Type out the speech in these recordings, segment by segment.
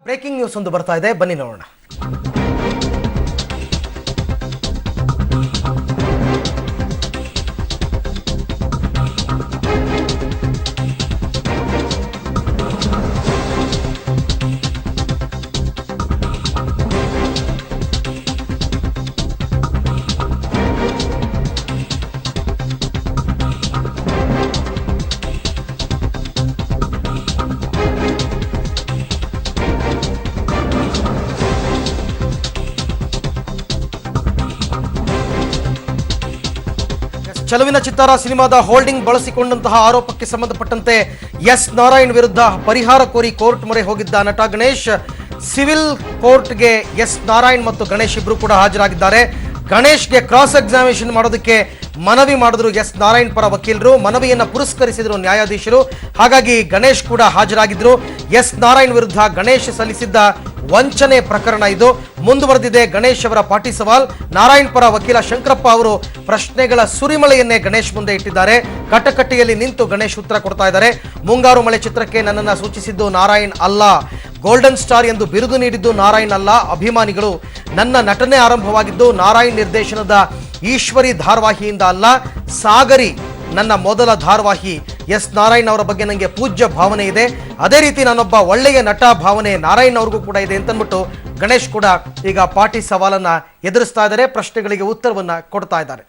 Breaking news ಒಂದು ಬರ್ತಾ ಇದೆ, ಬನ್ನಿ ನೋಡೋಣ. ಚಲುವಿನ ಚಿತ್ತಾರ ಸಿನಿಮಾದ ಹೋಲ್ಡಿಂಗ್ ಬಳಸಿಕೊಂಡಂತಹ ಆರೋಪಕ್ಕೆ ಸಂಬಂಧಪಟ್ಟಂತೆ ಎಸ್ ನಾರಾಯಣ್ ವಿರುದ್ಧ ಪರಿಹಾರ ಕೋರಿ ಕೋರ್ಟ್ ಮೊರೆ ಹೋಗಿದ್ದ ನಟ ಗಣೇಶ್ ಸಿವಿಲ್ ಕೋರ್ಟ್ಗೆ ಎಸ್ ನಾರಾಯಣ್ ಮತ್ತು ಗಣೇಶ್ ಇಬ್ರು ಕೂಡ ಹಾಜರಾಗಿದ್ದಾರೆ. ಗಣೇಶ್ಗೆ ಕ್ರಾಸ್ ಎಕ್ಸಾಮಿನೇಷನ್ ಮಾಡೋದಕ್ಕೆ ಮನವಿ ಮಾಡಿದ್ರು ಎಸ್ ನಾರಾಯಣ್ ಪರ ವಕೀಲರು. ಮನವಿಯನ್ನ ಪುರಸ್ಕರಿಸಿದ್ರು ನ್ಯಾಯಾಧೀಶರು. ಹಾಗಾಗಿ ಗಣೇಶ್ ಕೂಡ ಹಾಜರಾಗಿದ್ರು. ಎಸ್ ನಾರಾಯಣ್ ವಿರುದ್ಧ ಗಣೇಶ್ ಸಲ್ಲಿಸಿದ್ದ ವಂಚನೆ ಪ್ರಕರಣ ಇದು ಮುಂದುವರೆದಿದೆ. ಗಣೇಶ್ ಅವರ ಪಾಟಿ ಸವಾಲ್. ನಾರಾಯಣ್ ಪರ ವಕೀಲ ಶಂಕರಪ್ಪ ಅವರು ಪ್ರಶ್ನೆಗಳ ಸುರಿಮಳೆಯನ್ನೇ ಗಣೇಶ್ ಮುಂದೆ ಇಟ್ಟಿದ್ದಾರೆ. ಕಟಕಟೆಯಲ್ಲಿ ನಿಂತು ಗಣೇಶ್ ಉತ್ತರ ಕೊಡ್ತಾ ಇದ್ದಾರೆ. ಮುಂಗಾರು ಮಳೆ ಚಿತ್ರಕ್ಕೆ ನನ್ನನ್ನು ಸೂಚಿಸಿದ್ದು ನಾರಾಯಣ್ ಅಲ್ಲ, ಗೋಲ್ಡನ್ ಸ್ಟಾರ್ ಎಂದು ಬಿರುದು ನೀಡಿದ್ದು ನಾರಾಯಣ್ ಅಲ್ಲ, ಅಭಿಮಾನಿಗಳು. ನನ್ನ ನಟನೆ ಆರಂಭವಾಗಿದ್ದು ನಾರಾಯಣ್ ನಿರ್ದೇಶನದ ಈಶ್ವರಿ ಧಾರಾವಾಹಿಯಿಂದ ಅಲ್ಲ, ಸಾಗರಿ ನನ್ನ ಮೊದಲ ಧಾರಾವಾಹಿ. ಎಸ್ ನಾರಾಯಣ್ ಅವರ ಬಗ್ಗೆ ನನಗೆ ಪೂಜ್ಯ ಭಾವನೆ ಇದೆ, ಅದೇ ರೀತಿ ನಾನೊಬ್ಬ ಒಳ್ಳೆಯ ನಟ ಭಾವನೆ ನಾರಾಯಣ್ ಅವ್ರಿಗೂ ಕೂಡ ಇದೆ ಅಂತಂದ್ಬಿಟ್ಟು ಗಣೇಶ್ ಕೂಡ ಈಗ ಪಾಟಿ ಸವಾಲನ್ನ ಎದುರಿಸ್ತಾ ಇದ್ದಾರೆ, ಪ್ರಶ್ನೆಗಳಿಗೆ ಉತ್ತರವನ್ನ ಕೊಡ್ತಾ ಇದ್ದಾರೆ.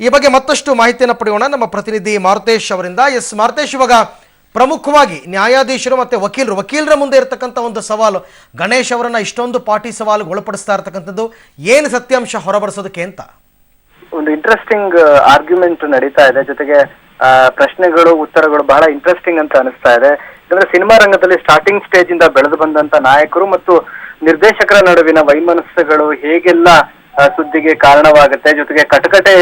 ಈ ಬಗ್ಗೆ ಮತ್ತಷ್ಟು ಮಾಹಿತಿಯನ್ನು ಪಡೆಯೋಣ ನಮ್ಮ ಪ್ರತಿನಿಧಿ ಮಾರುತೇಶ್ ಅವರಿಂದ. ಎಸ್ ಮಾರುತೇಶ್, ಇವಾಗ ಪ್ರಮುಖವಾಗಿ ನ್ಯಾಯಾಧೀಶರು ಮತ್ತೆ ವಕೀಲರ ಮುಂದೆ ಇರತಕ್ಕಂಥ ಒಂದು ಸವಾಲು, ಗಣೇಶ್ ಅವರನ್ನ ಇಷ್ಟೊಂದು ಪಾಟಿ ಸವಾಲು ಒಳಪಡಿಸ್ತಾ ಇರತಕ್ಕಂಥದ್ದು ಏನು ಸತ್ಯಾಂಶ ಹೊರಬಡಿಸೋದಕ್ಕೆ ಅಂತ? ಒಂದು ಇಂಟ್ರೆಸ್ಟಿಂಗ್ ಆರ್ಗ್ಯುಮೆಂಟ್ ನಡೀತಾ ಇದೆ. ಜೊತೆಗೆ ಪ್ರಶ್ನೆಗಳು ಉತ್ತರಗಳು ಬಹಳ ಇಂಟ್ರೆಸ್ಟಿಂಗ್ ಅಂತ ಅನಿಸ್ತಾ ಇದೆ. ಯಾಕಂದ್ರೆ ಸಿನಿಮಾ ರಂಗದಲ್ಲಿ ಸ್ಟಾರ್ಟಿಂಗ್ ಸ್ಟೇಜ್ ಇಂದ ಬೆಳೆದು ಬಂದಂತ ನಾಯಕರು ಮತ್ತು ನಿರ್ದೇಶಕರ ನಡುವಿನ ವೈಮನಸ್ಸುಗಳು ಹೇಗೆಲ್ಲ ಸುದ್ದಿಗೆ ಕಾರಣವಾಗುತ್ತೆ, ಜೊತೆಗೆ ಕಟಕಟೆ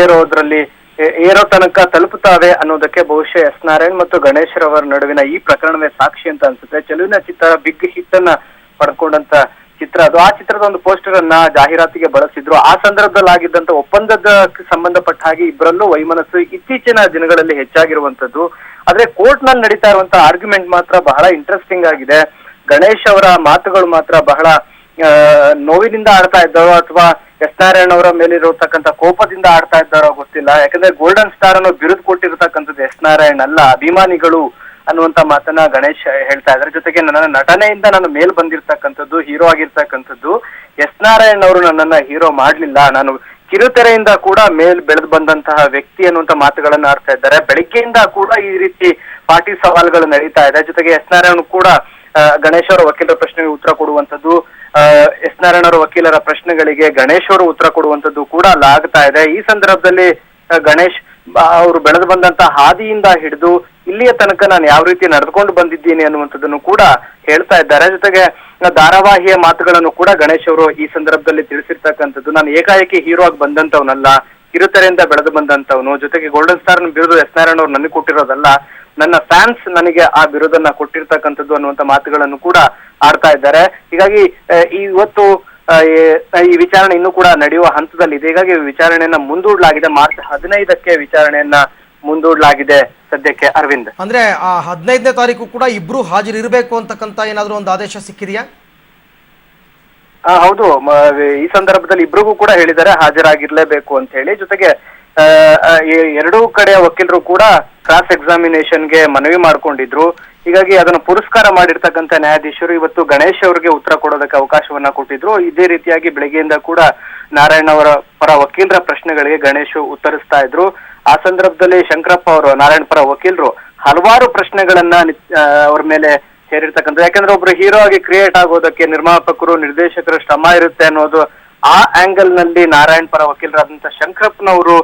ಏರೋ ತನಕ ತಲುಪುತ್ತಾವೆ ಅನ್ನೋದಕ್ಕೆ ಬಹುಶಃ ಎಸ್ ನಾರಾಯಣ್ ಮತ್ತು ಗಣೇಶ್ ರವರ ನಡುವಿನ ಈ ಪ್ರಕರಣವೇ ಸಾಕ್ಷಿ ಅಂತ ಅನ್ಸುತ್ತೆ. ಚೆಲುವಿನ ಚಿತ್ರ ಬಿಗ್ ಹಿಟ್ ಅನ್ನ ಪಡ್ಕೊಂಡಂತ ಚಿತ್ರ ಅದು. ಆ ಚಿತ್ರದ ಒಂದು ಪೋಸ್ಟರ್ ಅನ್ನ ಜಾಹೀರಾತಿಗೆ ಬಳಸಿದ್ರು. ಆ ಸಂದರ್ಭದಲ್ಲಿ ಆಗಿದ್ದಂತ ಒಪ್ಪಂದದ ಸಂಬಂಧಪಟ್ಟ ಹಾಗೆ ಇಬ್ಬರಲ್ಲೂ ವೈಮನಸ್ಸು ಇತ್ತೀಚಿನ ದಿನಗಳಲ್ಲಿ ಹೆಚ್ಚಾಗಿರುವಂತದ್ದು. ಆದ್ರೆ ಕೋರ್ಟ್ ನಲ್ಲಿ ನಡೀತಾ ಇರುವಂತಹ ಆರ್ಗ್ಯುಮೆಂಟ್ ಮಾತ್ರ ಬಹಳ ಇಂಟ್ರೆಸ್ಟಿಂಗ್ ಆಗಿದೆ. ಗಣೇಶ್ ಅವರ ಮಾತುಗಳು ಮಾತ್ರ ಬಹಳ ನೋವಿನಿಂದ ಆಡ್ತಾ ಇದ್ದಾರೋ ಅಥವಾ ಎಸ್ ನಾರಾಯಣ್ ಅವರ ಮೇಲಿರತಕ್ಕಂಥ ಕೋಪದಿಂದ ಆಡ್ತಾ ಇದ್ದಾರೋ ಗೊತ್ತಿಲ್ಲ. ಯಾಕಂದ್ರೆ ಗೋಲ್ಡನ್ ಸ್ಟಾರ್ ಅನ್ನೋ ಬಿರುದು ಕೊಟ್ಟಿರತಕ್ಕಂಥದ್ದು ಎಸ್ ನಾರಾಯಣ್ ಅಲ್ಲ, ಅಭಿಮಾನಿಗಳು ಅನ್ನುವಂತ ಮಾತನ್ನ ಗಣೇಶ್ ಹೇಳ್ತಾ ಇದ್ದಾರೆ. ಜೊತೆಗೆ ನನ್ನ ನಟನೆಯಿಂದ ನಾನು ಮೇಲ್ ಬಂದಿರ್ತಕ್ಕಂಥದ್ದು, ಹೀರೋ ಆಗಿರ್ತಕ್ಕಂಥದ್ದು. ಎಸ್ ನಾರಾಯಣ್ ಅವರು ನನ್ನನ್ನ ಹೀರೋ ಮಾಡ್ಲಿಲ್ಲ, ನಾನು ಕಿರುತೆರೆಯಿಂದ ಕೂಡ ಬೆಳೆದು ಬಂದಂತಹ ವ್ಯಕ್ತಿ ಅನ್ನುವಂತ ಮಾತುಗಳನ್ನ ಆಡ್ತಾ ಇದ್ದಾರೆ. ಬೆಳಿಗ್ಗೆಯಿಂದ ಕೂಡ ಈ ರೀತಿ ಪಾಟಿ ಸವಾಲುಗಳು ನಡೀತಾ ಇದೆ. ಜೊತೆಗೆ ಎಸ್ ನಾರಾಯಣ್ ಕೂಡ ಗಣೇಶ್ ಅವರ ವಕೀಲರ ಪ್ರಶ್ನೆಗೆ ಉತ್ತರ ಕೊಡುವಂತದ್ದು, ಎಸ್ ನಾರಾಯಣ್ ಅವರ ವಕೀಲರ ಪ್ರಶ್ನೆಗಳಿಗೆ ಗಣೇಶ್ ಅವರು ಉತ್ತರ ಕೊಡುವಂತದ್ದು ಕೂಡ ಆಗ್ತಾ ಇದೆ. ಈ ಸಂದರ್ಭದಲ್ಲಿ ಗಣೇಶ್ ಅವರು ಬೆಳೆದು ಬಂದಂತ ಹಾದಿಯಿಂದ ಹಿಡಿದು ಇಲ್ಲಿಯ ತನಕ ನಾನು ಯಾವ ರೀತಿ ನಡೆದುಕೊಂಡು ಬಂದಿದ್ದೀನಿ ಅನ್ನುವಂಥದ್ದನ್ನು ಕೂಡ ಹೇಳ್ತಾ ಇದ್ದಾರೆ. ಜೊತೆಗೆ ಧಾರಾವಾಹಿಯ ಮಾತುಗಳನ್ನು ಕೂಡ ಗಣೇಶ್ ಅವರು ಈ ಸಂದರ್ಭದಲ್ಲಿ ತಿಳಿಸಿರ್ತಕ್ಕಂಥದ್ದು, ನಾನು ಏಕಾಏಕಿ ಹೀರೋ ಆಗಿ ಬಂದಂತವನಲ್ಲ, ಕಿರುತೆರೆಯಿಂದ ಬೆಳೆದು ಬಂದಂತವನು. ಜೊತೆಗೆ ಗೋಲ್ಡನ್ ಸ್ಟಾರ್ ಬಿರುದು ಎಸ್ ನಾರಾಯಣ್ ಅವ್ರು ನನಗೆ ಕೊಟ್ಟಿರೋದಲ್ಲ, ನನ್ನ ಫ್ಯಾನ್ಸ್ ನನಗೆ ಆ ಬಿರುದನ್ನ ಕೊಟ್ಟಿರ್ತಕ್ಕಂಥದ್ದು ಅನ್ನುವಂಥ ಮಾತುಗಳನ್ನು ಕೂಡ ಆಡ್ತಾ ಇದ್ದಾರೆ. ಹೀಗಾಗಿ ಇವತ್ತು ಈ ವಿಚಾರಣೆ ಇನ್ನೂ ಕೂಡ ನಡೆಯುವ ಹಂತದಲ್ಲಿದೆ. ಹೀಗಾಗಿ ವಿಚಾರಣೆಯನ್ನ ಮುಂದೂಡಲಾಗಿದೆ. ಮಾರ್ಚ್ 15ಕ್ಕೆ ವಿಚಾರಣೆಯನ್ನ ಮುಂದೂಡಲಾಗಿದೆ ಸದ್ಯಕ್ಕೆ. ಅರವಿಂದ್, ಅಂದ್ರೆ 15ನೇ ತಾರೀಕು ಕೂಡ ಇಬ್ರು ಹಾಜರಿರಬೇಕು ಅಂತಕ್ಕಂತ ಏನಾದ್ರು ಒಂದು ಆದೇಶ ಸಿಕ್ಕಿದೆಯಾ? ಹೌದು, ಈ ಸಂದರ್ಭದಲ್ಲಿ ಇಬ್ರಿಗೂ ಕೂಡ ಹೇಳಿದ್ದಾರೆ ಹಾಜರಾಗಿರ್ಲೇಬೇಕು ಅಂತ ಹೇಳಿ. ಜೊತೆಗೆ ಎರಡೂ ಕಡೆಯ ವಕೀಲರು ಕೂಡ ಕ್ರಾಸ್ ಎಕ್ಸಾಮಿನೇಷನ್ಗೆ ಮನವಿ ಮಾಡ್ಕೊಂಡಿದ್ರು. ಹೀಗಾಗಿ ಅದನ್ನು ಪುರಸ್ಕಾರ ಮಾಡಿರ್ತಕ್ಕಂಥ ನ್ಯಾಯಾಧೀಶರು ಇವತ್ತು ಗಣೇಶ್ ಅವರಿಗೆ ಉತ್ತರ ಕೊಡೋದಕ್ಕೆ ಅವಕಾಶವನ್ನ ಕೊಟ್ಟಿದ್ರು. ಇದೇ ರೀತಿಯಾಗಿ ಬೆಳಗ್ಗೆಯಿಂದ ಕೂಡ ನಾರಾಯಣ್ ಅವರ ಪರ ವಕೀಲರ ಪ್ರಶ್ನೆಗಳಿಗೆ ಗಣೇಶ್ ಉತ್ತರಿಸ್ತಾ ಇದ್ರು. ಆ ಸಂದರ್ಭದಲ್ಲಿ ಶಂಕರಪ್ಪ ಅವರು, ನಾರಾಯಣ್ ಪರ ವಕೀಲರು, ಹಲವಾರು ಪ್ರಶ್ನೆಗಳನ್ನ ಅವ್ರ ಮೇಲೆ ಸೇರಿರ್ತಕ್ಕಂಥ, ಯಾಕಂದ್ರೆ ಒಬ್ರು ಹೀರೋ ಆಗಿ ಕ್ರಿಯೇಟ್ ಆಗೋದಕ್ಕೆ ನಿರ್ಮಾಪಕರು ನಿರ್ದೇಶಕರ ಶ್ರಮ ಇರುತ್ತೆ ಅನ್ನೋದು ಆ ಆಂಗಲ್ ನಲ್ಲಿ ನಾರಾಯಣ್ ಪರ ವಕೀಲರಾದಂತ ಶಂಕರಪ್ಪನವರು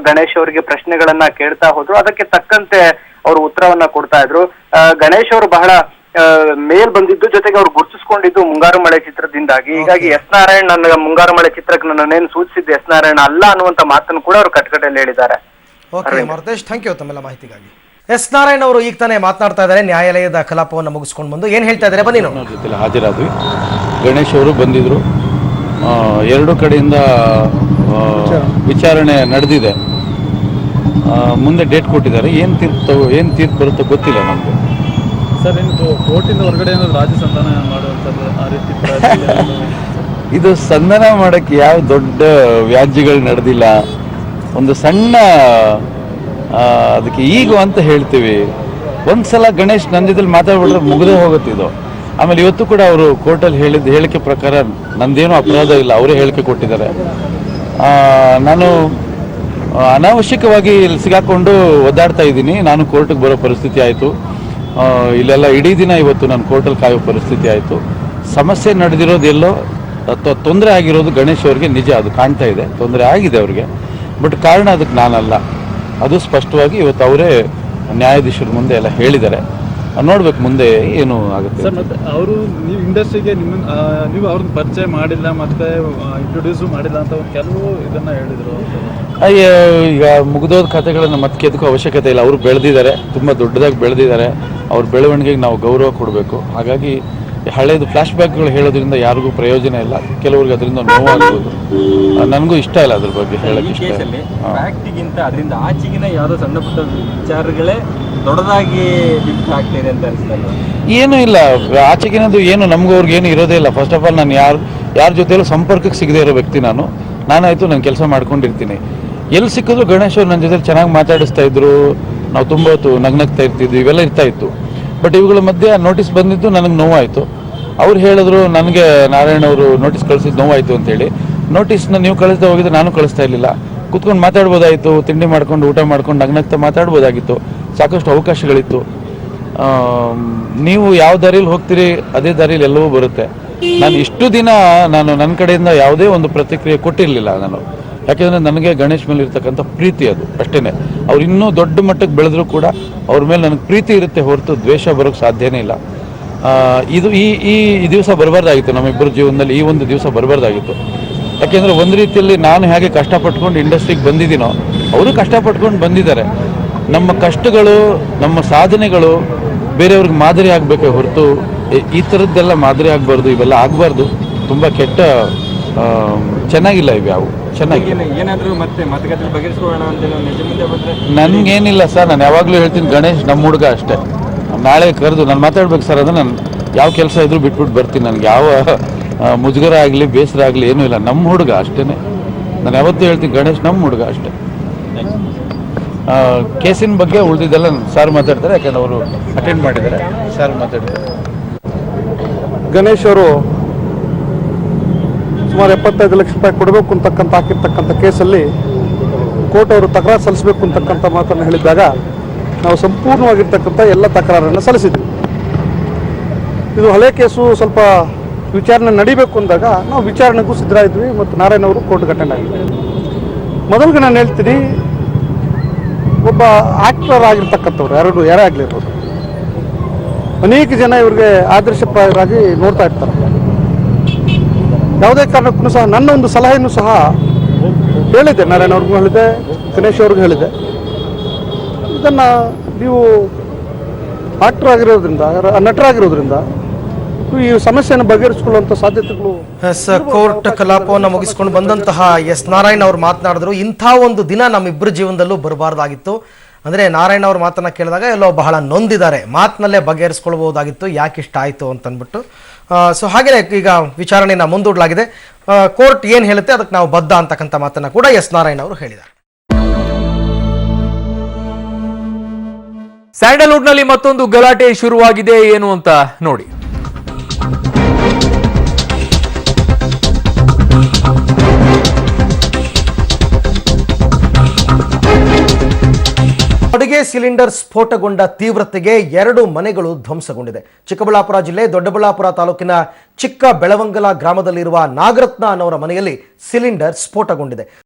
ಗಣೇಶ್ ಅವರಿಗೆ ಪ್ರಶ್ನೆಗಳನ್ನ ಕೇಳ್ತಾ ಹೋದ್ರು. ಅದಕ್ಕೆ ತಕ್ಕಂತೆ ಅವರು ಉತ್ತರವನ್ನ ಕೊಡ್ತಾ ಇದ್ರು. ಗಣೇಶ್ ಅವರು ಬಹಳ ಮೇಲ್ ಬಂದಿದ್ದು, ಜೊತೆಗೆ ಅವ್ರು ಗುರುತಿಸ್ಕೊಂಡಿದ್ದು ಮುಂಗಾರು ಮಳೆ ಚಿತ್ರದಿಂದಾಗಿ. ಹೀಗಾಗಿ ಎಸ್ ನಾರಾಯಣ್ ನನ್ನ ಮುಂಗಾರು ಮಳೆ ಚಿತ್ರಕ್ಕೆ ನನ್ನೇನು ಸೂಚಿಸಿದ್ದು ಎಸ್ ನಾರಾಯಣ್ ಅಲ್ಲ ಅನ್ನುವಂತ ಮಾತನ್ನು ಕೂಡ ಅವರು ಕಟಕಟೆಯಲ್ಲಿ ಹೇಳಿದ್ದಾರೆ. ಮಾರುತೇಶ್, ಥ್ಯಾಂಕ್ ಯು ತಮ್ಮೆಲ್ಲ ಮಾಹಿತಿಗಾಗಿ. ಎಸ್ ನಾರಾಯಣ್ ಅವರು ಈಗ ತಾನೇ ಮಾತನಾಡ್ತಾ ಇದ್ದಾರೆ. ನ್ಯಾಯಾಲಯದ ಕಲಾಪವನ್ನು ಮುಗಿಸ್ಕೊಂಡು ಬಂದು ಏನ್ ಹೇಳ್ತಾ ಇದ್ದಾರೆ ಬನ್ನಿ ನೋಡಿ. ಜೊತೆಲಿ ಹಾಜರಾದ್ವಿ. ಗಣೇಶ್ ಅವರು ಬಂದಿದ್ರು. ಎರಡು ಕಡೆಯಿಂದ ವಿಚಾರಣೆ ನಡೆದಿದೆ. ಮುಂದೆ ಡೇಟ್ ಕೊಟ್ಟಿದ್ದಾರೆ. ಏನು ತೀರ್ಪು ಬರುತ್ತೋ ಗೊತ್ತಿಲ್ಲ ನಮಗೆ. ಸರ್, ಏನು ಕೋರ್ಟಿಂದ ಹೊರಗಡೆ ಏನಾದ್ರು ರಾಜ್ಯ ಸಂಧಾನ ಮಾಡುವಂಥದ್ದು ಇದು ಸಂಧಾನ ಮಾಡೋಕ್ಕೆ ಯಾವ ದೊಡ್ಡ ವ್ಯಾಜ್ಯಗಳು ನಡೆದಿಲ್ಲ. ಒಂದು ಸಣ್ಣ ಅದಕ್ಕೆ ಈಗ ಅಂತ ಹೇಳ್ತೀವಿ. ಒಂದ್ಸಲ ಗಣೇಶ್ ನನ್ನ ಜೊತೆಲಿ ಮಾತಾಡ್ಬಿಟ್ರೆ ಮುಗಿದೇ ಹೋಗುತ್ತಿದ್ದು. ಆಮೇಲೆ ಇವತ್ತು ಕೂಡ ಅವರು ಕೋರ್ಟಲ್ಲಿ ಹೇಳಿದ ಹೇಳಿಕೆ ಪ್ರಕಾರ ನಂದೇನೂ ಅಪರಾಧ ಇಲ್ಲ, ಅವರೇ ಹೇಳಿಕೆ ಕೊಟ್ಟಿದ್ದಾರೆ. ನಾನು ಅನಾವಶ್ಯಕವಾಗಿ ಇಲ್ಲಿ ಸಿಗಾಕೊಂಡು ಒದ್ದಾಡ್ತಾ ಇದ್ದೀನಿ. ನಾನು ಕೋರ್ಟಿಗೆ ಬರೋ ಪರಿಸ್ಥಿತಿ ಆಯಿತು. ಇಲ್ಲೆಲ್ಲ ಇಡೀ ದಿನ ಇವತ್ತು ನಾನು ಕೋರ್ಟಲ್ಲಿ ಕಾಯೋ ಪರಿಸ್ಥಿತಿ ಆಯಿತು. ಸಮಸ್ಯೆ ನಡೆದಿರೋದೆಲ್ಲೋ ಅಥವಾ ತೊಂದರೆ ಆಗಿರೋದು ಗಣೇಶ್ ಅವ್ರಿಗೆ ನಿಜ, ಅದು ಕಾಣ್ತಾ ಇದೆ, ತೊಂದರೆ ಆಗಿದೆ ಅವ್ರಿಗೆ. ಬಟ್ ಕಾರಣ ಅದಕ್ಕೆ ನಾನಲ್ಲ, ಅದು ಸ್ಪಷ್ಟವಾಗಿ ಇವತ್ತು ಅವರೇ ನ್ಯಾಯಾಧೀಶರ ಮುಂದೆ ಎಲ್ಲ ಹೇಳಿದ್ದಾರೆ. ನೋಡ್ಬೇಕು ಮುಂದೆ ಏನು ಆಗುತ್ತೆ. ಸರ್, ಮತ್ತೆ ಅವರು ನೀವು ಇಂಡಸ್ಟ್ರಿಗೆ ನೀವು ಅವ್ರನ್ನ ಪರಿಚಯ ಮಾಡಿಲ್ಲ ಮತ್ತೆ ಇಂಟ್ರೊಡ್ಯೂಸು ಮಾಡಿಲ್ಲ ಅಂತ ಕೆಲವು ಇದನ್ನ ಹೇಳಿದ್ರು. ಅಯ್ಯೋ, ಈಗ ಮುಗಿದೋದ ಕಥೆಗಳನ್ನು ಮತ್ತೆ ಕೆದಕೋ ಅವಶ್ಯಕತೆ ಇಲ್ಲ. ಅವರು ಬೆಳೆದಿದ್ದಾರೆ, ತುಂಬ ದೊಡ್ಡದಾಗಿ ಬೆಳೆದಿದ್ದಾರೆ. ಅವ್ರ ಬೆಳವಣಿಗೆಗೆ ನಾವು ಗೌರವ ಕೊಡಬೇಕು. ಹಾಗಾಗಿ ಹಳೇದು ಫ್ಲ್ಯಾಶ್ ಬ್ಯಾಕ್ಗಳು ಹೇಳೋದ್ರಿಂದ ಯಾರಿಗೂ ಪ್ರಯೋಜನ ಇಲ್ಲ. ಕೆಲವ್ರಿಗೆ ಅದರಿಂದ ನೋವಾಗ್ಬೋದು. ನನಗೂ ಇಷ್ಟ ಇಲ್ಲ ಅದ್ರ ಬಗ್ಗೆ ಹೇಳಕ್ಕೆ ಇಷ್ಟ ಇಲ್ಲ. ಫ್ಯಾಕ್ಟಿಗಿಂತ ಅದರಿಂದ ಆಚೆಗಿನ ಯಾವುದೋ ಸಣ್ಣ ಪುಟ್ಟ ವಿಚಾರಗಳೇ ದೊಡ್ಡದಾಗಿ ಲಿಫ್ಟ್ ಆಗ್ತಿದೆ ಅಂತ ಅನಿಸ್ತಲ್ಲ? ಏನೂ ಇಲ್ಲ, ಆಚೆಗಿನದು ಏನು ನಮಗೂ ಅವ್ರಿಗೇನು ಇರೋದೇ ಇಲ್ಲ. ಫಸ್ಟ್ ಆಫ್ ಆಲ್ ನಾನು ಯಾರ ಜೊತೆಯಲ್ಲೂ ಸಂಪರ್ಕಕ್ಕೆ ಸಿಗದೇ ಇರೋ ವ್ಯಕ್ತಿ ನಾನಾಯಿತು ನನ್ನ ಕೆಲಸ ಮಾಡ್ಕೊಂಡಿರ್ತೀನಿ. ಎಲ್ಲಿ ಸಿಕ್ಕಿದ್ರು ಗಣೇಶ್ ಅವ್ರು ನನ್ನ ಜೊತೆ ಚೆನ್ನಾಗಿ ಮಾತಾಡಿಸ್ತಾ ಇದ್ರು. ನಾವು ತುಂಬ ಹೊತ್ತು ನಗ್ನಗ್ತಾ ಇರ್ತಿದ್ವಿ, ಇವೆಲ್ಲ ಇರ್ತಾ ಇತ್ತು. ಬಟ್ ಇವುಗಳ ಮಧ್ಯೆ ನೋಟಿಸ್ ಬಂದಿದ್ದು ನನಗೆ ನೋವಾಯಿತು. ಅವ್ರು ಹೇಳಿದ್ರು ನನಗೆ ನಾರಾಯಣ್ ಅವರು ನೋಟಿಸ್ ಕಳಿಸಿದ್ದು ನೋವಾಯಿತು ಅಂತೇಳಿ. ನೋಟಿಸ್ನ ನೀವು ಕಳಿಸ್ದೆ ಹೋಗಿದ್ರೆ ನಾನು ಕಳಿಸ್ತಾ ಇರಲಿಲ್ಲ. ಕೂತ್ಕೊಂಡು ಮಾತಾಡ್ಬೋದಾಯಿತು, ತಿಂಡಿ ಮಾಡ್ಕೊಂಡು ಊಟ ಮಾಡ್ಕೊಂಡು ನಗ್ನಗ್ತಾ ಮಾತಾಡ್ಬೋದಾಗಿತ್ತು. ಸಾಕಷ್ಟು ಅವಕಾಶಗಳಿತ್ತು. ನೀವು ಯಾವ ದಾರಿಯಲ್ಲಿ ಹೋಗ್ತೀರಿ ಅದೇ ದಾರಿಯಲ್ಲಿ ಎಲ್ಲವೂ ಬರುತ್ತೆ. ನಾನು ಇಷ್ಟು ದಿನ ನನ್ನ ಕಡೆಯಿಂದ ಯಾವುದೇ ಒಂದು ಪ್ರತಿಕ್ರಿಯೆ ಕೊಟ್ಟಿರಲಿಲ್ಲ ನಾನು. ಯಾಕೆಂದರೆ ನನಗೆ ಗಣೇಶ್ ಮೇಲೆ ಇರ್ತಕ್ಕಂಥ ಪ್ರೀತಿ ಅದು ಅಷ್ಟೇ. ಅವ್ರು ಇನ್ನೂ ದೊಡ್ಡ ಮಟ್ಟಕ್ಕೆ ಬೆಳೆದ್ರೂ ಕೂಡ ಅವ್ರ ಮೇಲೆ ನನಗೆ ಪ್ರೀತಿ ಇರುತ್ತೆ ಹೊರತು ದ್ವೇಷ ಬರೋಕ್ಕೆ ಸಾಧ್ಯನೇ ಇಲ್ಲ. ಇದು ಈ ದಿವಸ ಬರಬಾರ್ದಾಗಿತ್ತು ನಮ್ಮಿಬ್ಬರ ಜೀವನದಲ್ಲಿ. ಈ ಒಂದು ದಿವಸ ಬರಬಾರ್ದಾಗಿತ್ತು. ಯಾಕೆಂದರೆ ಒಂದು ರೀತಿಯಲ್ಲಿ ನಾನು ಹೇಗೆ ಕಷ್ಟಪಟ್ಕೊಂಡು ಇಂಡಸ್ಟ್ರಿಗೆ ಬಂದಿದ್ದೀನೋ ಅವರು ಕಷ್ಟಪಟ್ಕೊಂಡು ಬಂದಿದ್ದಾರೆ. ನಮ್ಮ ಕಷ್ಟಗಳು, ನಮ್ಮ ಸಾಧನೆಗಳು ಬೇರೆಯವ್ರಿಗೆ ಮಾದರಿ ಆಗಬೇಕೇ ಹೊರತು ಈ ಥರದ್ದೆಲ್ಲ ಮಾದರಿ ಆಗಬಾರ್ದು. ಇವೆಲ್ಲ ಆಗಬಾರ್ದು. ತುಂಬ ಕೆಟ್ಟ, ಚೆನ್ನಾಗಿಲ್ಲ ಇವ್ಯಾವು, ಚೆನ್ನಾಗಿಲ್ಲ. ಏನಾದರೂ ಮತ್ತೆ ಮಾತುಕತೆ ಬಗೆಹರಿಸ್ಕೊಳ್ಳೋಣ ಅಂತ ಮುಂದೆ ಬಂದರೆ ನನಗೇನಿಲ್ಲ ಸರ್. ನಾನು ಯಾವಾಗಲೂ ಹೇಳ್ತೀನಿ, ಗಣೇಶ್ ನಮ್ಮ ಹುಡುಗ ಅಷ್ಟೇ. ನಾಳೆ ಕರೆದು ನಾನು ಮಾತಾಡ್ಬೇಕು ಸರ್ ಅಂದರೆ ನಾನು ಯಾವ ಕೆಲಸ ಇದ್ರೂ ಬಿಟ್ಬಿಟ್ಟು ಬರ್ತೀನಿ. ನನಗೆ ಯಾವ ಮುಜುಗರ ಆಗಲಿ ಬೇಸರ ಆಗಲಿ ಏನೂ ಇಲ್ಲ. ನಮ್ಮ ಹುಡುಗ ಅಷ್ಟೇ. ನಾನು ಯಾವತ್ತೂ ಹೇಳ್ತೀನಿ, ಗಣೇಶ್ ನಮ್ಮ ಹುಡುಗ ಅಷ್ಟೇ. ಕೇಸಿನ ಬಗ್ಗೆ ಉಳಿದಿದ್ದೆಲ್ಲ ಸರ್ ಮಾತಾಡ್ತಾರೆ. ಯಾಕಂದ್ರೆ ಅವರು ಅಟೆಂಡ್ ಮಾಡಿದ್ದಾರೆ, ಸರ್ ಮಾತಾಡ್ತಾರೆ. ಗಣೇಶ್ ಅವರು ಸುಮಾರು 75 ಲಕ್ಷ ರೂಪಾಯಿ ಕೊಡಬೇಕು ಅಂತಕ್ಕಂಥ ಹಾಕಿರ್ತಕ್ಕಂಥ ಕೇಸಲ್ಲಿ ಕೋರ್ಟ್ ಅವರು ತಕರಾರು ಸಲ್ಲಿಸಬೇಕು ಅಂತಕ್ಕಂಥ ಮಾತನ್ನು ಹೇಳಿದ್ದಾಗ ನಾವು ಸಂಪೂರ್ಣವಾಗಿರ್ತಕ್ಕಂಥ ಎಲ್ಲ ತಕರಾರನ್ನು ಸಲ್ಲಿಸಿದ್ವಿ. ಇದು ಹಳೆ ಕೇಸು, ಸ್ವಲ್ಪ ವಿಚಾರಣೆ ನಡಿಬೇಕು ಅಂದಾಗ ನಾವು ವಿಚಾರಣೆಗೂ ಸಿದ್ಧರಾಗಿದ್ವಿ ಮತ್ತು ನಾರಾಯಣ್ ಅವರು ಕೋರ್ಟ್ಗೆ ಅಟೆಂಡ್ ಆಗಿದ್ವಿ. ಮೊದಲಿಗೆ ನಾನು ಹೇಳ್ತೀನಿ, ಒಬ್ಬ ಆಕ್ಟರ್ ಆಗಿರ್ತಕ್ಕಂಥವ್ರು ಯಾರೇ ಆಗಲಿರ್ಬೋದು, ಅನೇಕ ಜನ ಇವ್ರಿಗೆ ಆದರ್ಶಪ್ರಾಯರಾಗಿ ನೋಡ್ತಾ ಇರ್ತಾರೆ. ಯಾವುದೇ ಕಾರಣಕ್ಕೂ ಸಹ ನನ್ನ ಒಂದು ಸಲಹೆಯನ್ನು ಸಹ ಹೇಳಿದ್ದೆ, ನಾರಾಯಣ್ ಅವ್ರಿಗೂ ಹೇಳಿದೆ, ಗಣೇಶ್ ಅವ್ರಿಗೂ ಹೇಳಿದೆ. ಇದನ್ನು ನೀವು ಆಕ್ಟರ್ ಆಗಿರೋದ್ರಿಂದ, ನಟರಾಗಿರೋದ್ರಿಂದ ಈ ಸಮಸ್ಯೆಯನ್ನು ಬಗೆಹರಿಸಿಕೊಳ್ಳುವಂಥ ಸಾಧ್ಯತೆಗಳು. ಕೋರ್ಟ್ ಕಲಾಪವನ್ನು ಮುಗಿಸ್ಕೊಂಡು ಬಂದಂತಹ ಎಸ್ ನಾರಾಯಣ್ ಅವರು ಮಾತನಾಡಿದ್ರು, ಇಂಥ ಒಂದು ದಿನ ನಮ್ಮಿಬ್ಬರ ಜೀವನದಲ್ಲೂ ಬರಬಾರ್ದಾಗಿತ್ತು. ಅಂದರೆ ನಾರಾಯಣ್ ಅವ್ರ ಮಾತನ್ನು ಕೇಳಿದಾಗ ಎಲ್ಲೋ ಬಹಳ ನೊಂದಿದ್ದಾರೆ. ಮಾತಿನಲ್ಲೇ ಬಗೆಹರಿಸ್ಕೊಳ್ಬೋದಾಗಿತ್ತು, ಯಾಕೆ ಇಷ್ಟ ಆಯಿತು ಅಂತಂದ್ಬಿಟ್ಟು. ಸೊ ಹಾಗೆಯೇ ಈಗ ವಿಚಾರಣೆಯನ್ನು ಮುಂದೂಡಲಾಗಿದೆ. ಕೋರ್ಟ್ ಏನು ಹೇಳುತ್ತೆ ಅದಕ್ಕೆ ನಾವು ಬದ್ಧ ಅಂತಕ್ಕಂಥ ಮಾತನ್ನು ಕೂಡ ಎಸ್ ನಾರಾಯಣ್ ಅವರು ಹೇಳಿದ್ದಾರೆ. ಸ್ಯಾಂಡಲ್ವುಡ್ನಲ್ಲಿ ಮತ್ತೊಂದು ಗಲಾಟೆ ಶುರುವಾಗಿದೆ, ಏನು ಅಂತ ನೋಡಿ. ಅಡುಗೆ ಸಿಲಿಂಡರ್ ಸ್ಫೋಟಗೊಂಡ ತೀವ್ರತೆಗೆ 2 ಮನೆಗಳು ಧ್ವಂಸಗೊಂಡಿದೆ. ಚಿಕ್ಕಬಳ್ಳಾಪುರ ಜಿಲ್ಲೆ ದೊಡ್ಡಬಳ್ಳಾಪುರ ತಾಲೂಕಿನ ಚಿಕ್ಕ ಬೆಳವಂಗಲ ಗ್ರಾಮದಲ್ಲಿರುವ ನಾಗರತ್ನ ಅನ್ನೋರ ಮನೆಯಲ್ಲಿ ಸಿಲಿಂಡರ್ ಸ್ಫೋಟಗೊಂಡಿದೆ.